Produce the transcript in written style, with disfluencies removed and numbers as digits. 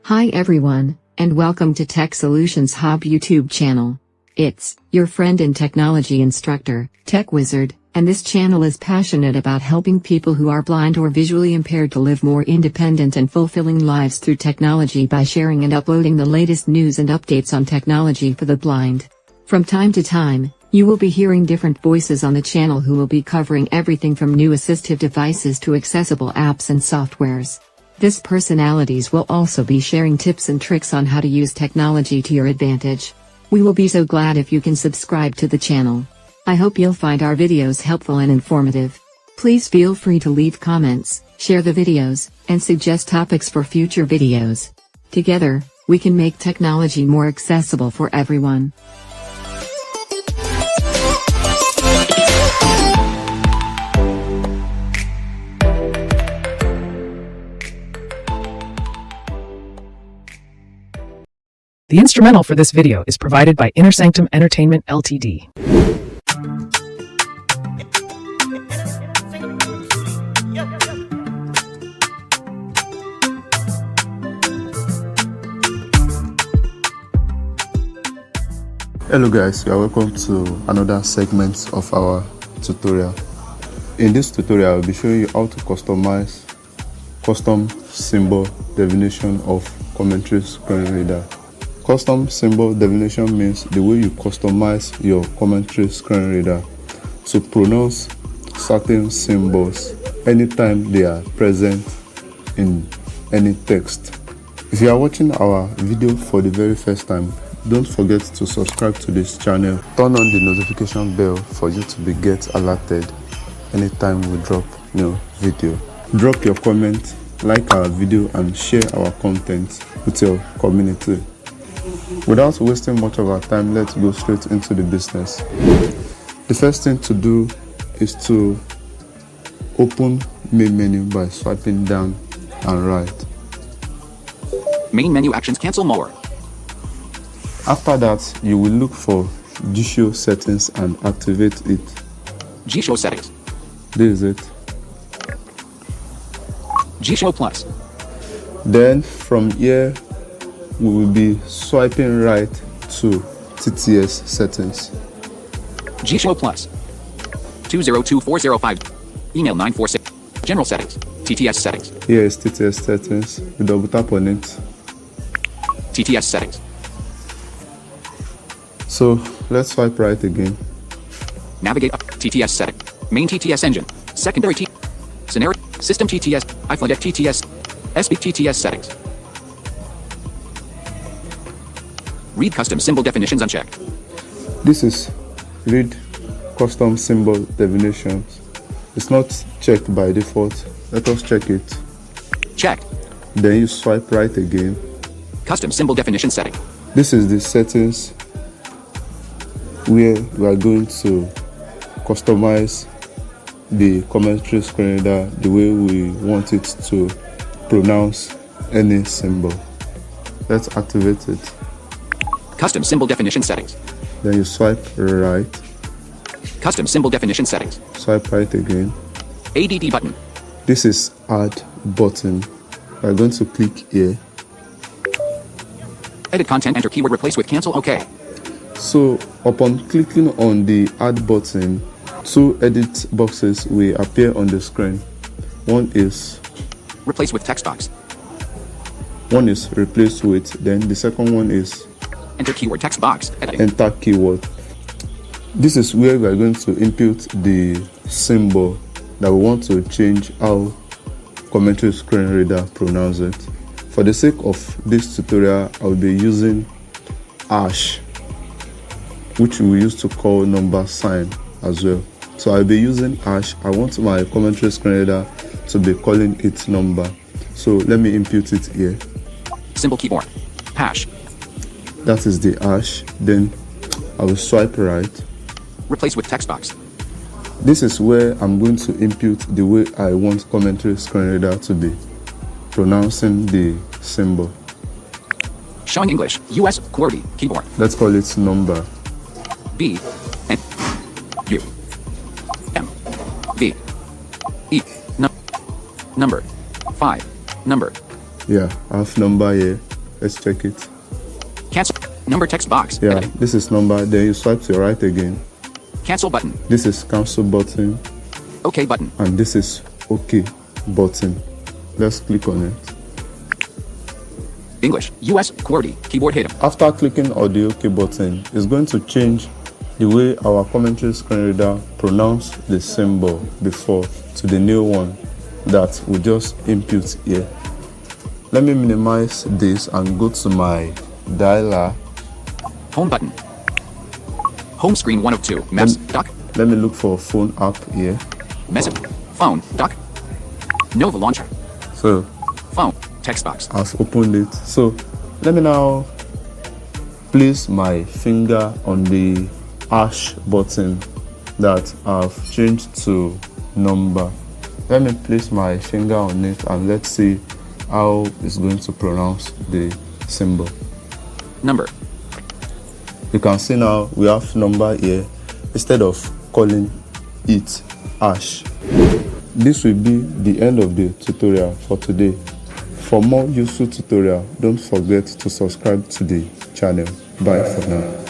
Hi everyone, and welcome to Tech Solutions Hub YouTube channel. It's your friend and technology instructor, Tech Wizard, and this channel is passionate about helping people who are blind or visually impaired to live more independent and fulfilling lives through technology by sharing and uploading the latest news and updates on technology for the blind. From time to time, you will be hearing different voices on the channel who will be covering everything from new assistive devices to accessible apps and softwares. These personalities will also be sharing tips and tricks on how to use technology to your advantage. We will be so glad if you can subscribe to the channel. I hope you'll find our videos helpful and informative. Please feel free to leave comments, share the videos, and suggest topics for future videos. Together, we can make technology more accessible for everyone. The instrumental for this video is provided by InnerSanctum Entertainment Ltd. Hello guys, you are welcome to another segment of our tutorial. In this tutorial, I'll be showing you how to customize custom symbol definition of commentary screen reader. Custom symbol definition means the way you customize your commentary screen reader to pronounce certain symbols anytime they are present in any text. If you are watching our video for the very first time, don't forget to subscribe to this channel. Turn on the notification bell for you to get alerted anytime we drop new video. Drop your comment, like our video, and share our content with your community. Without wasting much of our time, let's go straight into the business. The first thing to do is to open main menu by swiping down and right. Main menu actions, cancel more. After that, you will look for Jieshuo settings and activate it. Jieshuo settings. This is it. Jieshuo plus. Then from here, we will be swiping right to TTS settings. Jieshuo plus. 202405. Email 946. General settings. TTS settings. Here is TTS settings. We double tap on it. TTS settings. So let's swipe right again. Navigate up. TTS setting. Main TTS engine. Secondary T. Scenario. System TTS. iFlydeck TTS. SB TTS settings. Read custom symbol definitions unchecked. This is read custom symbol definitions. It's not checked by default. Let us check it. Checked. Then you swipe right again. Custom symbol definition setting. This is the settings where we are going to customize the commentary screen reader the way we want it to pronounce any symbol. Let's activate it. Custom symbol definition settings. Then you swipe right. Custom symbol definition settings. Swipe right again. ADD button. This is add button. We are going to click here. Edit content, enter keyword, replace with cancel, OK. So upon clicking on the add button, two edit boxes will appear on the screen. One is replace with text box. One is replace with, then the second one is enter keyword text box. Editing. Enter keyword. This is where we are going to input the symbol that we want to change how commentary screen reader pronounce it. For the sake of this tutorial, I will be using hash, which we use to call number sign as well. So I'll be using hash. I want my commentary screen reader to be calling it number. So let me input it here. Symbol keyboard. Hash. That is the hash. Then I will swipe right. Replace with text box. This is where I'm going to input the way I want commentary screen reader to be pronouncing the symbol. Showing English. US QWERTY keyboard. Let's call it number. B N U M V E number 5 number. Yeah, I have number here. Let's check it. Cancel. Number text box. Yeah, Editing. this is number. Then you swipe to your right again. Cancel button. This is cancel button. OK button. And this is OK button. Let's click on it. English. US. QWERTY. Keyboard hit. After clicking on the OK button, it's going to change the way our commentary screen reader pronounced the symbol before to the new one that we just input here. Let me minimize this and go to my dialer. Home button. Home screen 1 of 2. Maps. Dock. Let me look for phone app here. Message. Phone. Dock. Nova launcher. So Phone. Text box. I've opened it. So let me now place my finger on the hash button that I've changed to number. Let me place my finger on it and let's see how it's going to pronounce the symbol. Number. You can see now we have number here instead of calling it hash. This will be the end of the tutorial for today. For more useful tutorial, don't forget to subscribe to the channel. Bye for now.